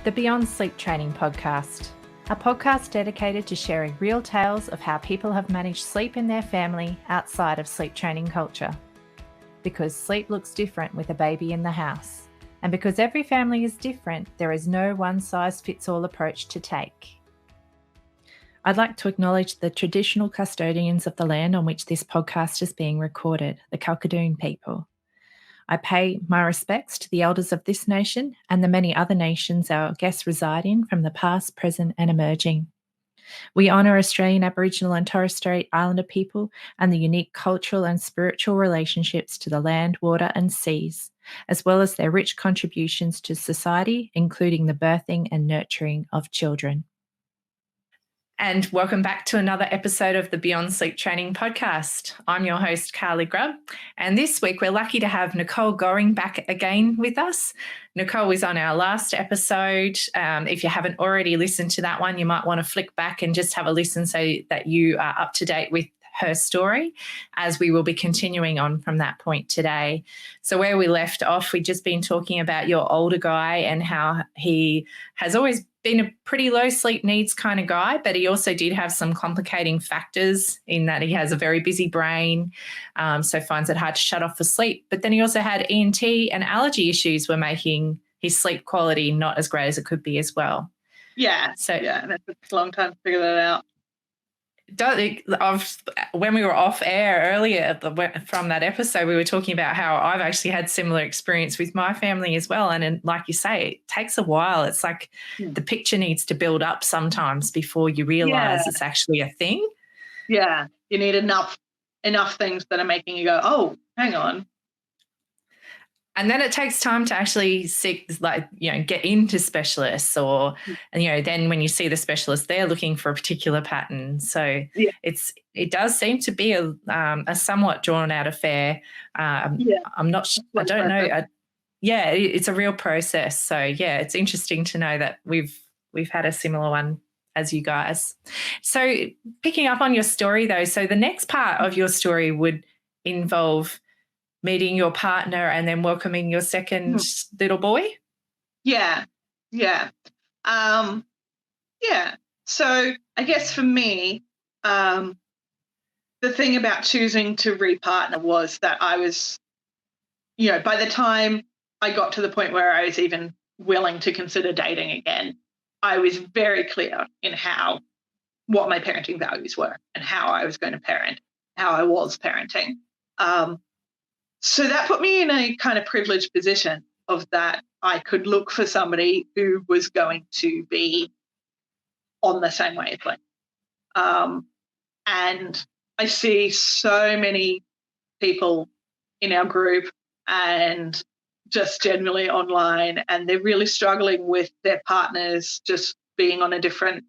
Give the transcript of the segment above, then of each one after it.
the Beyond Sleep Training podcast, a podcast dedicated to sharing real tales of how people have managed sleep in their family outside of sleep training culture. Because sleep looks different with a baby in the house, and because every family is different, there is no one-size-fits-all approach to take. I'd like to acknowledge the traditional custodians of the land on which this podcast is being recorded, the Kalkadoon people. I pay my respects to the elders of this nation and the many other nations our guests reside in from the past, present and emerging. We honour Australian Aboriginal and Torres Strait Islander people and the unique cultural and spiritual relationships to the land, water and seas, as well as their rich contributions to society, including the birthing and nurturing of children. And welcome back to another episode of the Beyond Sleep Training podcast. I'm your host, Carly Grubb, and this week we're lucky to have Nicole Gorring back again with us. Nicole was on our last episode. If you haven't already listened to that one, you might want to flick back and just have a listen so that you are up to date with her story, as we will be continuing on from that point today. So where we left off, we'd just been talking about your older guy and how he has always been a pretty low sleep needs kind of guy, but he also did have some complicating factors in that he has a very busy brain, so finds it hard to shut off for sleep. But then he also had ENT and allergy issues were making his sleep quality not as great as it could be as well. Yeah, that took a long time to figure that out. When we were off air earlier from that episode, we were talking about how I've actually had similar experience with my family as well. And like you say, it takes a while. It's like the picture needs to build up sometimes before you realise it's actually a thing. Yeah, you need enough things that are making you go, oh, hang on. And then it takes time to actually seek, get into specialists then when you see the specialist, they're looking for a particular pattern. So it does seem to be a somewhat drawn out affair. I'm not sure. I don't know. It's a real process. So it's interesting to know that we've had a similar one as you guys. So picking up on your story though, so the next part of your story would involve meeting your partner and then welcoming your second little boy? Yeah. So I guess for me, the thing about choosing to repartner was that I was, by the time I got to the point where I was even willing to consider dating again, I was very clear in what my parenting values were and how I was going to parent, how I was parenting. So that put me in a kind of privileged position of that I could look for somebody who was going to be on the same wavelength. And I see so many people in our group and just generally online, and they're really struggling with their partners just being on a different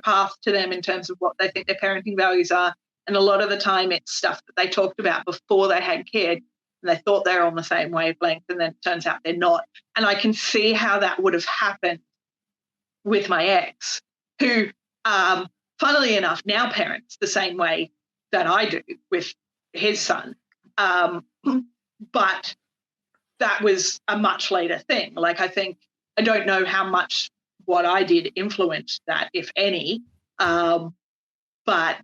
path to them in terms of what they think their parenting values are. And a lot of the time it's stuff that they talked about before they had kids and they thought they were on the same wavelength, and then it turns out they're not. And I can see how that would have happened with my ex, who, funnily enough, now parents the same way that I do with his son. But that was a much later thing. I don't know how much what I did influenced that, if any. But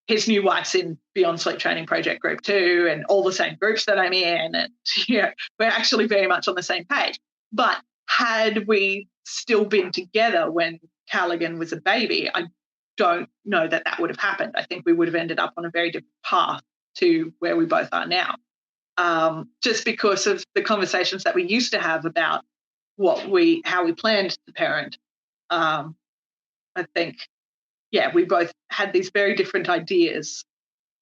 his new wife's in Beyond Sleep Training Project Group 2 and all the same groups that I'm in. And, we're actually very much on the same page. But had we still been together when Callaghan was a baby, I don't know that would have happened. I think we would have ended up on a very different path to where we both are now. Just because of the conversations that we used to have about how we planned to parent. I think, we both had these very different ideas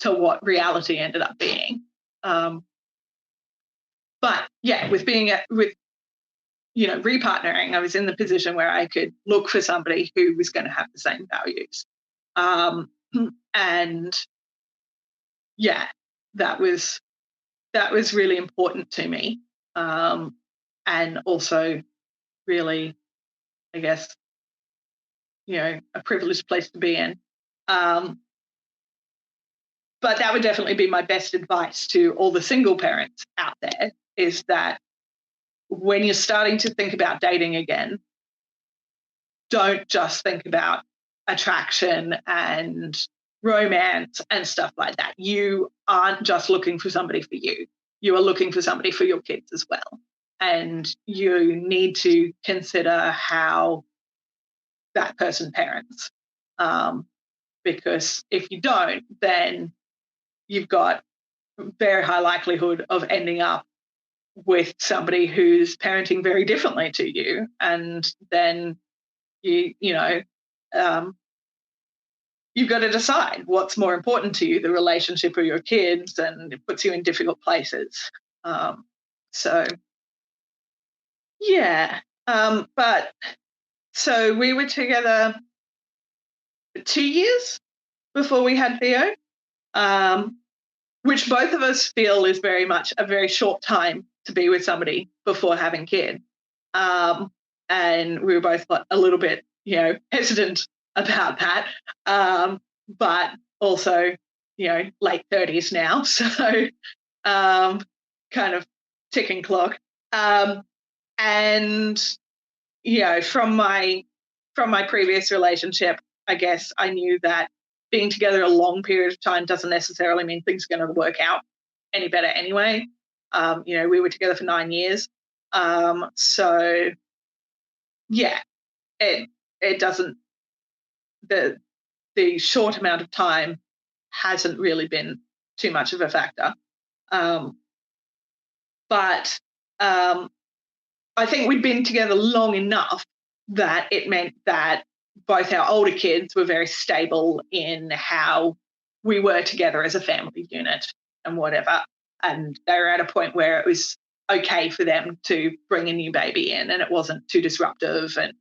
to what reality ended up being. But with repartnering, I was in the position where I could look for somebody who was going to have the same values. And that was really important to me. And also really, I guess, a privileged place to be in. But that would definitely be my best advice to all the single parents out there, is that when you're starting to think about dating again, don't just think about attraction and romance and stuff like that. You aren't just looking for somebody for you. You are looking for somebody for your kids as well. And you need to consider how that person parents. Because if you don't, then you've got very high likelihood of ending up with somebody who's parenting very differently to you. And then um, you've got to decide what's more important to you, the relationship or your kids, and it puts you in difficult places. So, yeah. But so we were together for 2 years before we had Theo, which both of us feel is very much a very short time to be with somebody before having kids. And we were both a little bit, hesitant about that. But also, late 30s now. So kind of ticking clock. And, from my previous relationship, I guess I knew that being together a long period of time doesn't necessarily mean things are going to work out any better anyway. We were together for 9 years. So yeah, it doesn't, the short amount of time hasn't really been too much of a factor. But I think we'd been together long enough that it meant that both our older kids were very stable in how we were together as a family unit and whatever. And they were at a point where it was okay for them to bring a new baby in and it wasn't too disruptive and,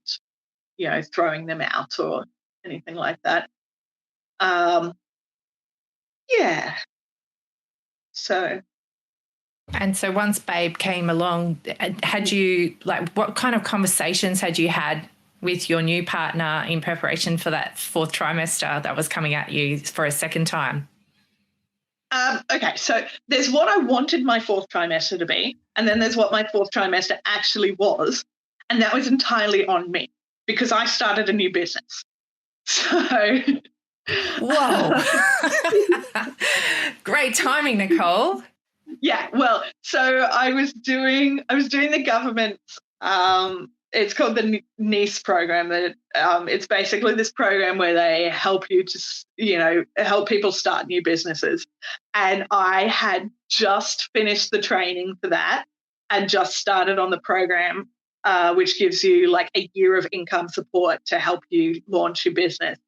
throwing them out or anything like that. Yeah. So. And so once Babe came along, had you, what kind of conversations had you had with your new partner in preparation for that 4th trimester that was coming at you for a second time? Okay, so there's what I wanted my 4th trimester to be, and then there's what my 4th trimester actually was, and that was entirely on me because I started a new business. So. Whoa. Great timing, Nicole. Yeah, well, so I was doing the government's, it's called the NICE program. That it's basically this program where they help you to, help people start new businesses. And I had just finished the training for that and just started on the program, which gives you like a year of income support to help you launch your business.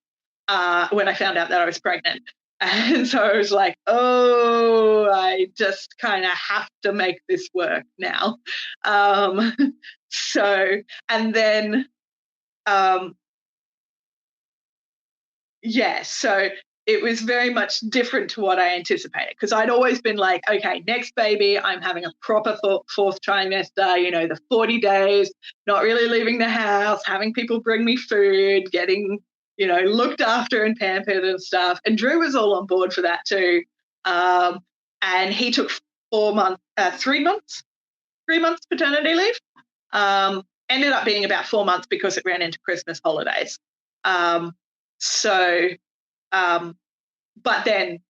When I found out that I was pregnant. And so I was like, oh, I just kind of have to make this work now. So, and then, so it was very much different to what I anticipated because I'd always been like, okay, next baby, I'm having a proper 4th trimester, the 40 days, not really leaving the house, having people bring me food, getting looked after and pampered and stuff. And Drew was all on board for that too. And he took 3 months paternity leave. Ended up being about 4 months because it ran into Christmas holidays. But then,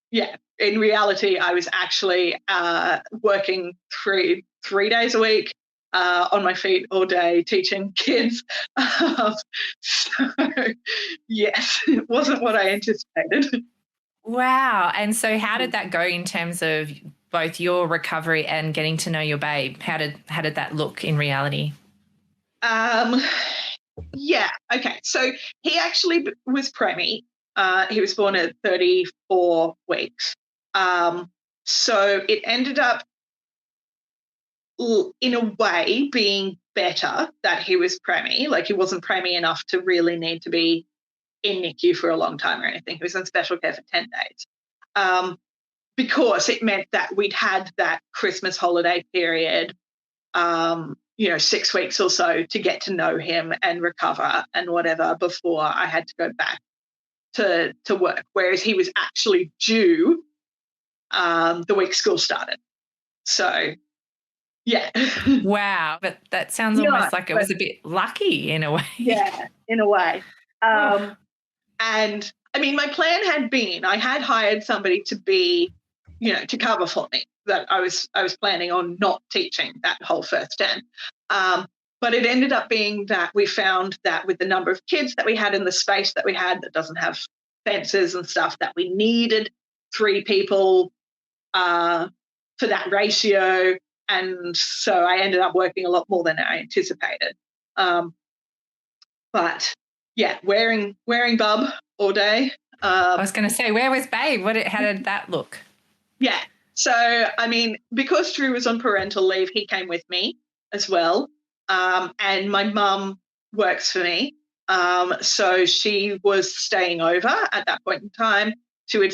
in reality, I was actually working three days a week, on my feet all day, teaching kids. So, yes, it wasn't what I anticipated. Wow. And so how did that go in terms of both your recovery and getting to know your babe? How did that look in reality? Yeah. Okay. So he actually was preemie. He was born at 34 weeks. So it ended up in a way being better that he was preemie. Like he wasn't preemie enough to really need to be in NICU for a long time or anything. He was in special care for 10 days. Because it meant that we'd had that Christmas holiday period, 6 weeks or so to get to know him and recover and whatever before I had to go back to work. Whereas he was actually due the week school started. So Yeah. Wow. But that sounds No, almost like it but was a bit lucky in a way. yeah, in a way. Oh, And I mean, my plan had been, I had hired somebody to be, to cover for me. That I was planning on not teaching that whole first term. But it ended up being that we found that with the number of kids that we had in the space that we had that doesn't have fences and stuff, that we needed 3 people for that ratio. And so I ended up working a lot more than I anticipated. But yeah, wearing bub all day. I was going to say, where was Babe? How did that look? Yeah. So, I mean, because Drew was on parental leave, he came with me as well. And my mum works for me. So she was staying over at that point in time. She would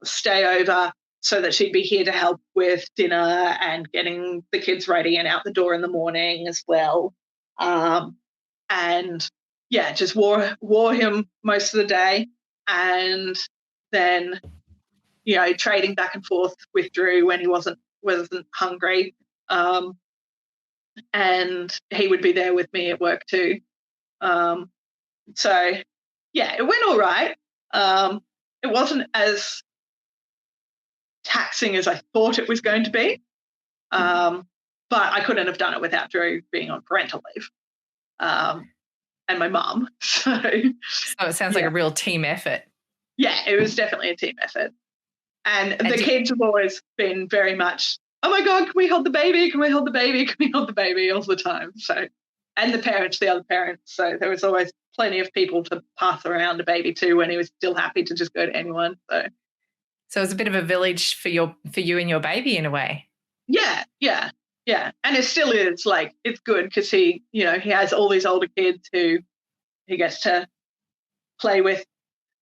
stay over so that she'd be here to help with dinner and getting the kids ready and out the door in the morning as well. And yeah, just wore him most of the day. And then trading back and forth with Drew when he wasn't hungry. And he would be there with me at work too. So yeah, it went all right. It wasn't as taxing as I thought it was going to be. But I couldn't have done it without Drew being on parental leave. And my mum. So it sounds like a real team effort. Yeah, it was definitely a team effort. And the kids have always been very much, oh my God, can we hold the baby? Can we hold the baby? Can we hold the baby all the time? So, and the other parents. So there was always plenty of people to pass around a baby to when he was still happy to just go to anyone. So it was a bit of a village for you and your baby in a way. Yeah. And it still is, like, it's good because he has all these older kids who he gets to play with,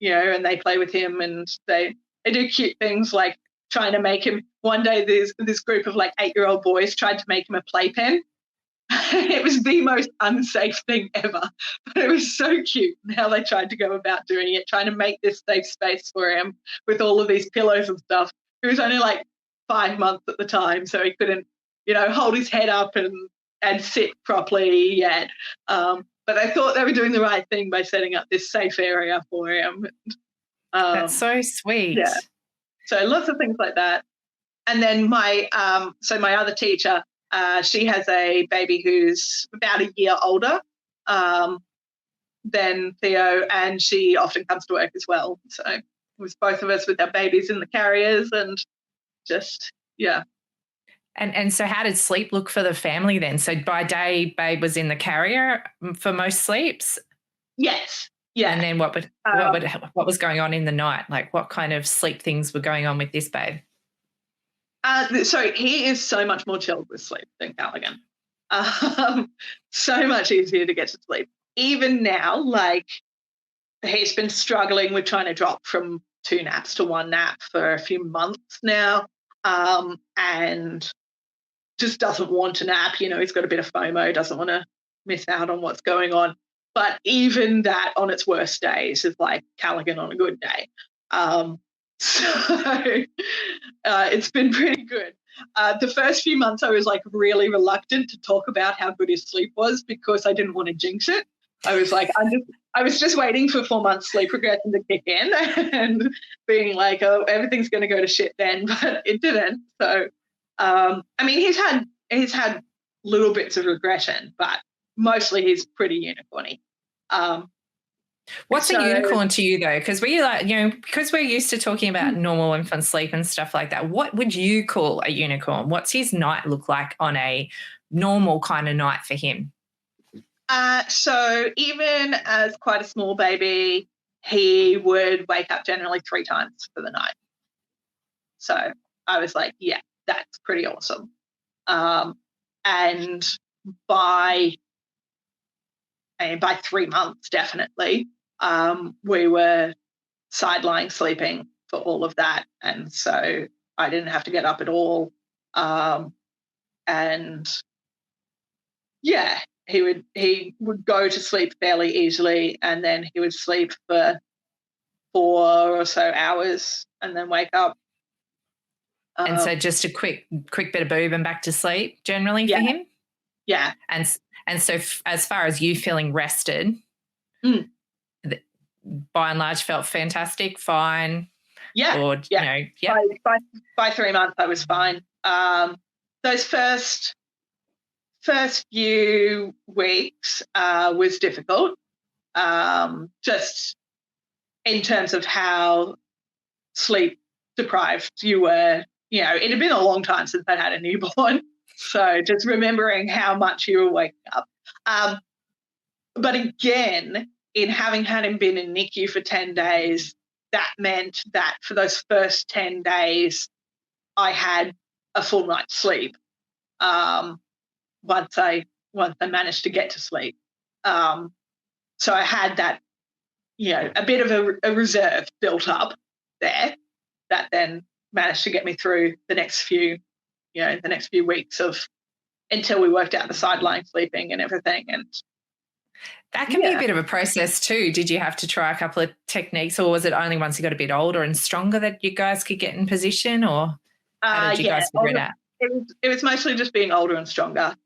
and they play with him, and they do cute things like trying to make him. One day this group of like 8-year-old boys tried to make him a playpen. It was the most unsafe thing ever, but it was so cute how they tried to go about doing it, trying to make this safe space for him with all of these pillows and stuff. He was only like 5 months at the time, so he couldn't hold his head up and sit properly yet. But I thought they were doing the right thing by setting up this safe area for him. That's so sweet. Yeah. So lots of things like that. And then my other teacher, she has a baby who's about a year older than Theo, and she often comes to work as well. So it was both of us with our babies in the carriers, and just, yeah. And so how did sleep look for the family then? So by day, Babe was in the carrier for most sleeps? Yes. Yeah. And then what was going on in the night? Like, what kind of sleep things were going on with this babe? So he is so much more chilled with sleep than Callaghan. So much easier to get to sleep. Even now, like, he's been struggling with trying to drop from 2 naps to 1 nap for a few months now, and just doesn't want to nap. He's got a bit of FOMO, doesn't want to miss out on what's going on. But even that on its worst days is like Callaghan on a good day. So it's been pretty good. The first few months I was like really reluctant to talk about how good his sleep was because I didn't want to jinx it. I was like, I was just waiting for 4 months sleep regression to kick in and being like, oh, everything's going to go to shit then, but it didn't. So, I mean, he's had little bits of regression, but mostly he's pretty unicorny. What's a unicorn to you though? Because because we're used to talking about normal infant sleep and stuff like that. What would you call a unicorn? What's his night look like on a normal kind of night for him? So even as quite a small baby, he would wake up generally 3 times for the night. So I was like, yeah, that's pretty awesome. And by 3 months, definitely, we were sideline sleeping for all of that. And so I didn't have to get up at all. And yeah, he would go to sleep fairly easily, and then he would sleep for 4 or so hours and then wake up. And so just a quick bit of boob and back to sleep generally for him? Yeah. And so as far as you feeling rested, by and large felt fantastic, fine? Yeah. Or, yeah. By 3 months, I was fine. Those first few weeks was difficult, just in terms of how sleep deprived you were. It had been a long time since I'd had a newborn, so just remembering how much you were waking up. But again, in having had him been in NICU for 10 days, that meant that for those first 10 days, I had a full night's sleep once I managed to get to sleep. So I had that, a bit of a reserve built up there that then managed to get me through the next few weeks until we worked out the sideline sleeping and everything. And that can be a bit of a process too. Did you have to try a couple of techniques, or was it only once you got a bit older and stronger that you guys could get in position, or how did you guys figure it out? It was mostly just being older and stronger.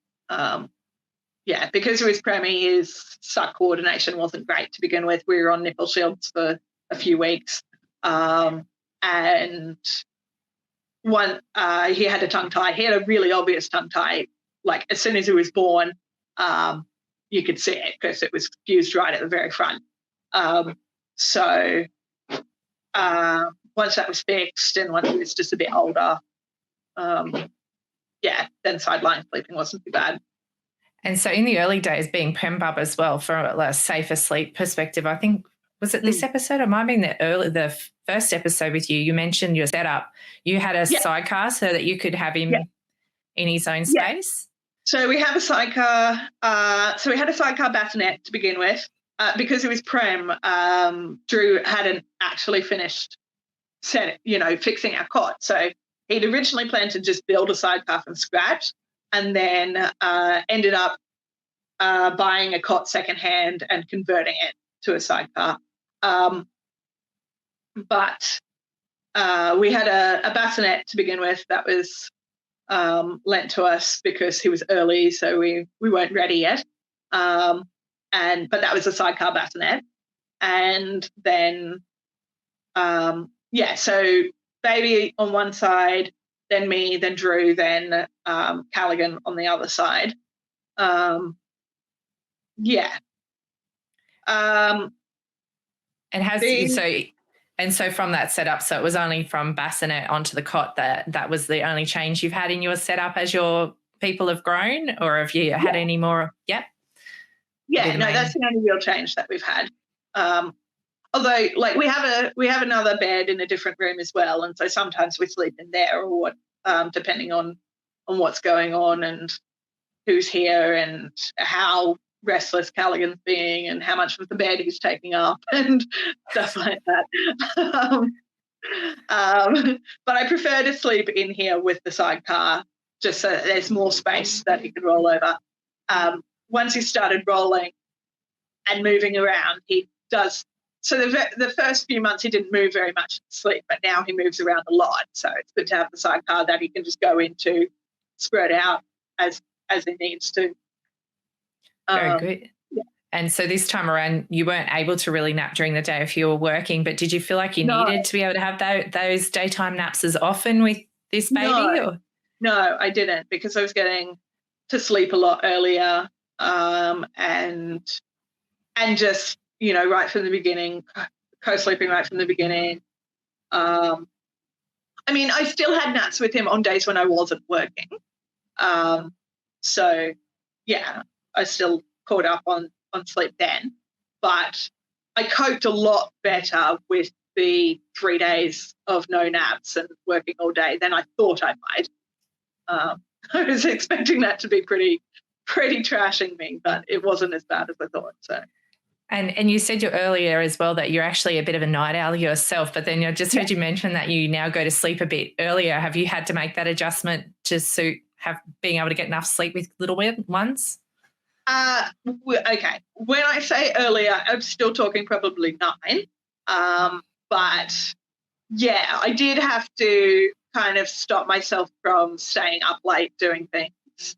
Because with Premi, his suck coordination wasn't great to begin with. We were on nipple shields for a few weeks. And he had a tongue tie. He had a really obvious tongue tie. Like as soon as he was born, you could see it because it was fused right at the very front. So once that was fixed and once he was just a bit older, then sideline sleeping wasn't too bad. And so in the early days, being prem bub as well, from a safer sleep perspective, I think, was it this episode? It might have been the first episode with you. You mentioned your setup. You had a sidecar so that you could have him in his own space. So we have a sidecar. So we had a sidecar bassinet to begin with. Because it was prem, Drew hadn't actually finished fixing our cot. So he'd originally planned to just build a sidecar from scratch, and then ended up buying a cot secondhand and converting it to a sidecar. But we had a bassinet to begin with that was lent to us because he was early, so we weren't ready yet. But that was a sidecar bassinet. And then, so baby on one side, then me, then Drew, then Callaghan on the other side. And so from that setup, so it was only from bassinet onto the cot that was the only change you've had in your setup as your people have grown, or have you had any more? Yep. Yeah, no, that's the only real change that we've had. Although, like, we have another bed in a different room as well, and so sometimes we sleep in there, or what, depending on what's going on and who's here and how restless Callaghan's being and how much of the bed he's taking up and stuff like that. But I prefer to sleep in here with the sidecar, just so that there's more space that he can roll over. Once he started rolling and moving around, he does. So the first few months he didn't move very much in sleep, but now he moves around a lot. So it's good to have the sidecar that he can just go into, spread out as he needs to. Very good. Yeah. And so this time around, you weren't able to really nap during the day if you were working, but did you feel like you needed to be able to have those daytime naps as often with this baby? No, I didn't, because I was getting to sleep a lot earlier, and just, right from the beginning, co-sleeping right from the beginning. I mean, I still had naps with him on days when I wasn't working. So, yeah, I still caught up on sleep then. But I coped a lot better with the 3 days of no naps and working all day than I thought I might. I was expecting that to be pretty trashing me, but it wasn't as bad as I thought. So. And you said earlier as well that you're actually a bit of a night owl yourself, but then I just heard you mention that you now go to sleep a bit earlier. Have you had to make that adjustment to suit being able to get enough sleep with little ones? Okay. When I say earlier, I'm still talking probably 9. But yeah, I did have to kind of stop myself from staying up late doing things.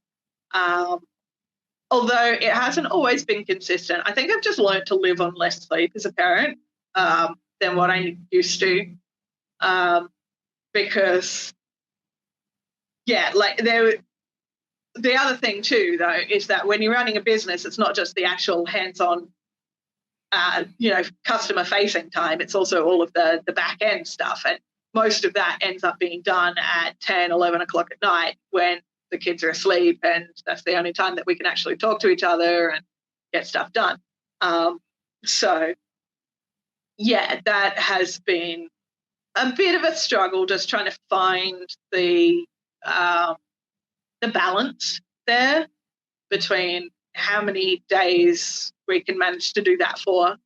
Although it hasn't always been consistent. I think I've just learned to live on less sleep as a parent than what I used to, because, like the other thing too, though, is that when you're running a business, it's not just the actual hands-on, customer-facing time. It's also all of the back-end stuff, and most of that ends up being done at 10, 11 o'clock at night when the kids are asleep, and that's the only time that we can actually talk to each other and get stuff done. So, that has been a bit of a struggle, just trying to find the balance there between how many days we can manage to do that for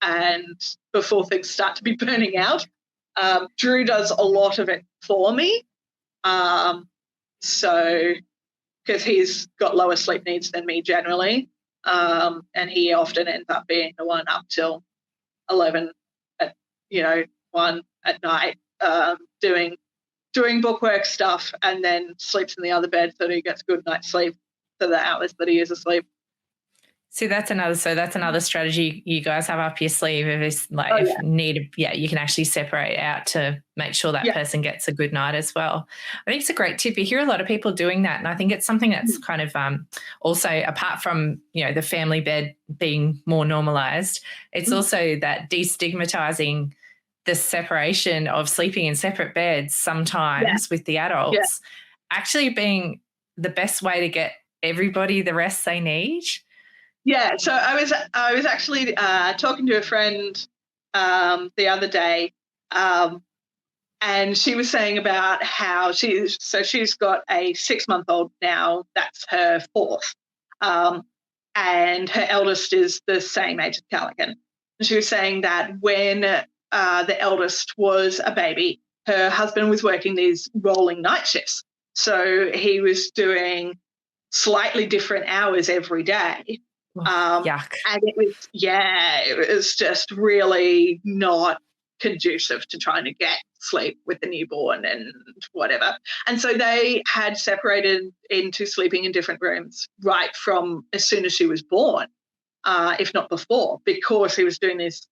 and before things start to be burning out. Drew does a lot of it for me. So, because he's got lower sleep needs than me generally, and he often ends up being the one up till 11 at 1 at night, doing bookwork stuff, and then sleeps in the other bed so that he gets good night's sleep for the hours that he is asleep. See, that's another strategy you guys have up your sleeve. You can actually separate out to make sure that person gets a good night as well. I think it's a great tip. You hear a lot of people doing that, and I think it's something that's kind of also, apart from the family bed being more normalised, it's also that destigmatising the separation of sleeping in separate beds sometimes with the adults actually being the best way to get everybody the rest they need. Yeah, so I was actually talking to a friend the other day, and she was saying about how she's got a 6-month-old now. That's her fourth, and her eldest is the same age as Callaghan. And she was saying that when the eldest was a baby, her husband was working these rolling night shifts, so he was doing slightly different hours every day. Yuck. And it was just really not conducive to trying to get sleep with the newborn and whatever. And so they had separated into sleeping in different rooms right from as soon as she was born, if not before, because he was doing this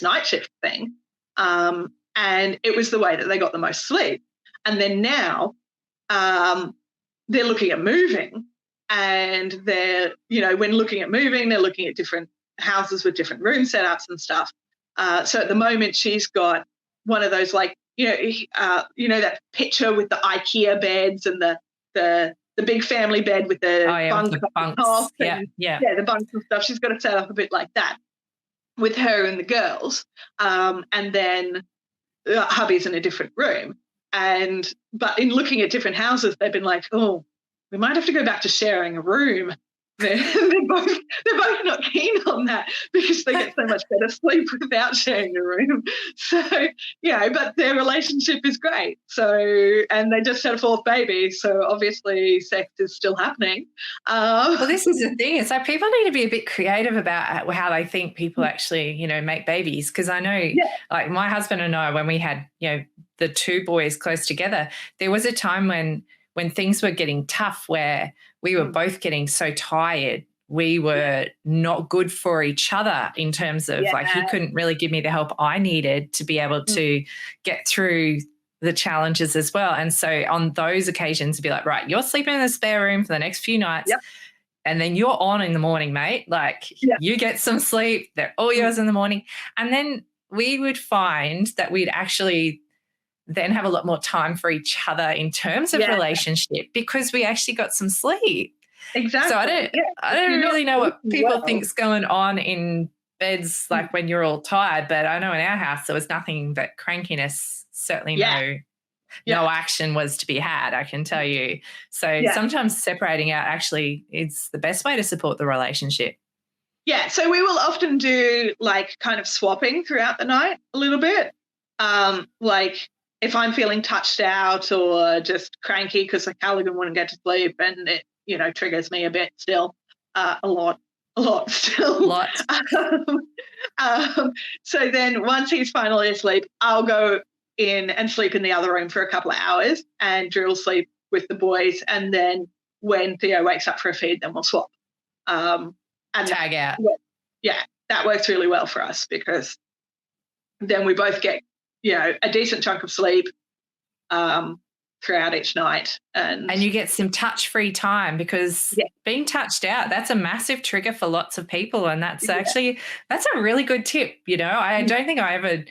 night shift thing. And it was the way that they got the most sleep. And then now they're looking at moving. And they're, when looking at moving, they're looking at different houses with different room setups and stuff. So at the moment, she's got one of those, that picture with the IKEA beds and the big family bed with the bunks. The bunks. The bunks and stuff. She's got it set up a bit like that with her and the girls. And then hubby's in a different room. But in looking at different houses, they've been like, oh, we might have to go back to sharing a room. They're both not keen on that because they get so much better sleep without sharing a room. So, but their relationship is great. So, and they just had a fourth baby. So obviously sex is still happening. Well, this is the thing. It's like people need to be a bit creative about how they think people actually, make babies. Because I know like my husband and I, when we had, the two boys close together, there was a time when things were getting tough where we were both getting so tired, we were not good for each other in terms of like he couldn't really give me the help I needed to be able to get through the challenges as well. And so on those occasions, be like, right, you're sleeping in the spare room for the next few nights and then you're on in the morning, mate. Like you get some sleep, they're all yours in the morning. And then we would find that we'd actually then have a lot more time for each other in terms of relationship because we actually got some sleep. Exactly. So I don't really know what people think's going on in beds like when you're all tired, but I know in our house there was nothing but crankiness, certainly no action was to be had, I can tell you. So sometimes separating out actually is the best way to support the relationship. Yeah, so we will often do like kind of swapping throughout the night a little bit. Like if I'm feeling touched out or just cranky because the Callaghan wouldn't get to sleep and it, triggers me a bit still, a lot still. So then once he's finally asleep, I'll go in and sleep in the other room for a couple of hours, and Drew will sleep with the boys. And then when Theo wakes up for a feed, then we'll swap. And tag out. Yeah, that works really well for us because then we both get, a decent chunk of sleep throughout each night. And you get some touch-free time because being touched out, that's a massive trigger for lots of people. And that's a really good tip. I don't think I ever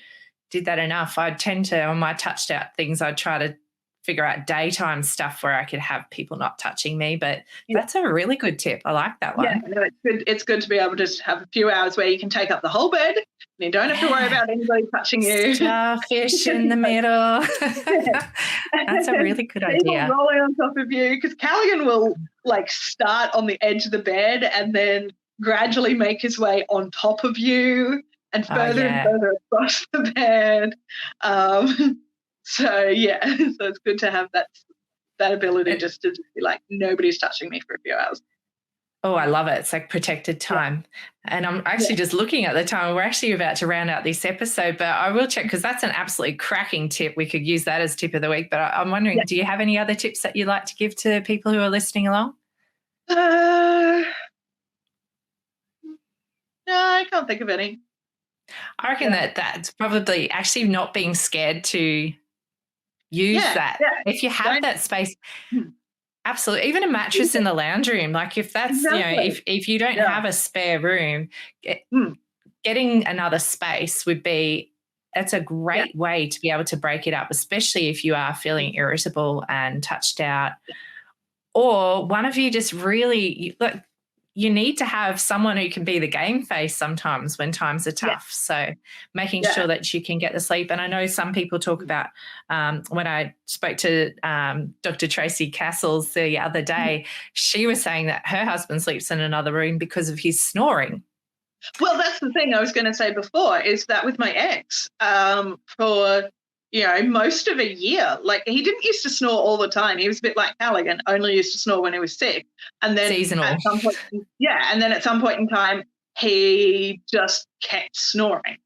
did that enough. I tend to, on my touched out things, I'd try to figure out daytime stuff where I could have people not touching me, but that's a really good tip. I like that one. Yeah, no, it's good. It's good to be able to just have a few hours where you can take up the whole bed and you don't have to worry about anybody touching you. Starfish in the middle. That's a really good idea. People rolling on top of you, because Callaghan will start on the edge of the bed and then gradually make his way on top of you and further and further across the bed. So it's good to have that ability just to be like, nobody's touching me for a few hours. Oh, I love it. It's like protected time. Yeah. And I'm actually just looking at the time. We're actually about to round out this episode, but I will check because that's an absolutely cracking tip. We could use that as tip of the week. But I'm wondering, do you have any other tips that you'd like to give to people who are listening along? No, I can't think of any. I reckon that's probably actually not being scared to use that. Yeah. If you have that space, absolutely. Even a mattress in the lounge room, like if that's, if you don't have a spare room, getting another space that's a great way to be able to break it up, especially if you are feeling irritable and touched out. Or one of you just really, you need to have someone who can be the game face sometimes when times are tough. Yeah. So making sure that you can get the sleep. And I know some people talk about, when I spoke to Dr. Tracy Castles the other day, she was saying that her husband sleeps in another room because of his snoring. Well, that's the thing I was going to say before, is that with my ex, for most of a year, he didn't used to snore all the time. He was a bit like Callaghan, only used to snore when he was sick. And then seasonal. At some point, and then at some point in time, he just kept snoring,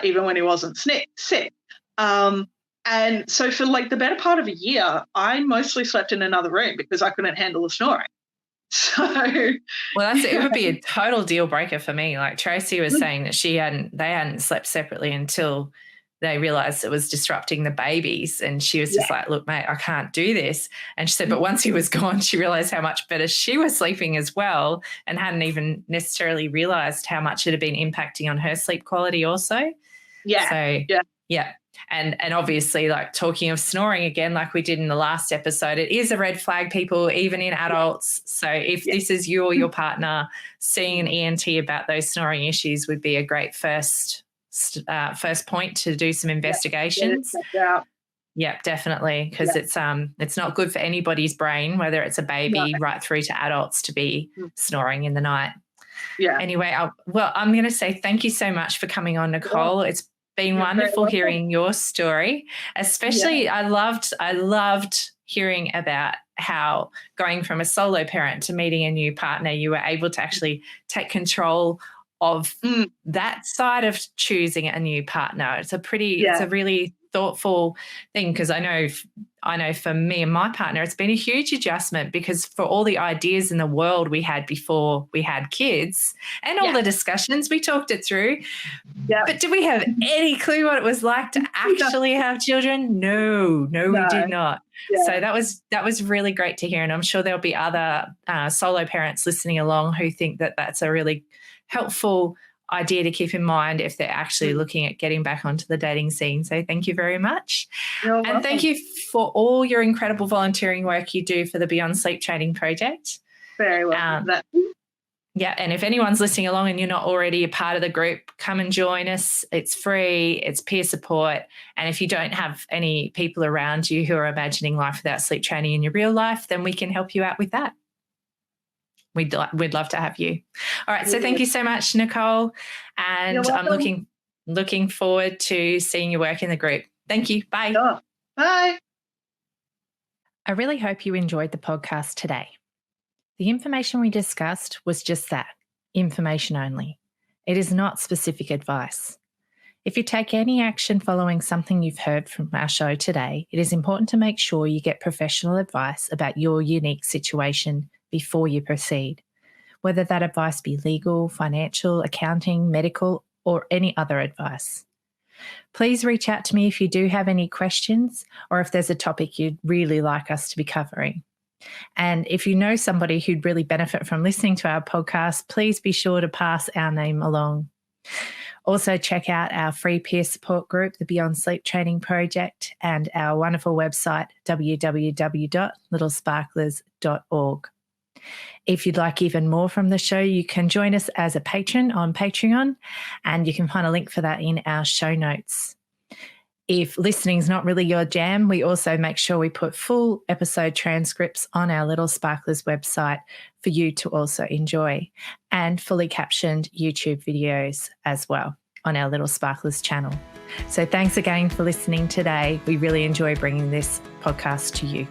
even when he wasn't sick. And so for the better part of a year, I mostly slept in another room because I couldn't handle the snoring. So, well, it would be a total deal breaker for me. Like Tracy was saying that they hadn't slept separately until they realized it was disrupting the babies. And she was just like, look, mate, I can't do this. And she said, but once he was gone, she realized how much better she was sleeping as well and hadn't even necessarily realized how much it had been impacting on her sleep quality also. Yeah. So, yeah. And obviously, talking of snoring again, like we did in the last episode, it is a red flag, people, even in adults. So if this is you or your partner, seeing an ENT about those snoring issues would be a great first point to do some investigations. Yeah, definitely, because it's not good for anybody's brain, whether it's a baby right through to adults, to be snoring in the night. Yeah. Anyway, I'm going to say thank you so much for coming on, Nicole. It's been wonderful hearing your story. Especially, I loved hearing about how going from a solo parent to meeting a new partner, you were able to actually take control of that side of choosing a new partner. It's a really thoughtful thing, because I know for me and my partner, it's been a huge adjustment, because for all the ideas in the world we had before we had kids and all the discussions, we talked it through. But did we have any clue what it was like to actually have children? No, we did not. So that was really great to hear. And I'm sure there'll be other solo parents listening along who think that that's a really helpful idea to keep in mind if they're actually looking at getting back onto the dating scene. So thank you very much. You're welcome. And thank you for all your incredible volunteering work you do for the Beyond Sleep Training Project. Very well. And if anyone's listening along and you're not already a part of the group, come and join us. It's free, it's peer support. And if you don't have any people around you who are imagining life without sleep training in your real life, then we can help you out with that. We'd love to have you. All right. So thank you so much, Nicole. And I'm looking forward to seeing your work in the group. Thank you. Bye. Sure. Bye. I really hope you enjoyed the podcast today. The information we discussed was just that, information only. It is not specific advice. If you take any action following something you've heard from our show today, it is important to make sure you get professional advice about your unique situation before you proceed, whether that advice be legal, financial, accounting, medical, or any other advice. Please reach out to me if you do have any questions or if there's a topic you'd really like us to be covering. And if you know somebody who'd really benefit from listening to our podcast, please be sure to pass our name along. Also, check out our free peer support group, the Beyond Sleep Training Project, and our wonderful website, www.littlesparklers.org. If you'd like even more from the show, you can join us as a patron on Patreon, and you can find a link for that in our show notes. If listening's not really your jam, we also make sure we put full episode transcripts on our Little Sparklers website for you to also enjoy, and fully captioned YouTube videos as well on our Little Sparklers channel. So thanks again for listening today. We really enjoy bringing this podcast to you.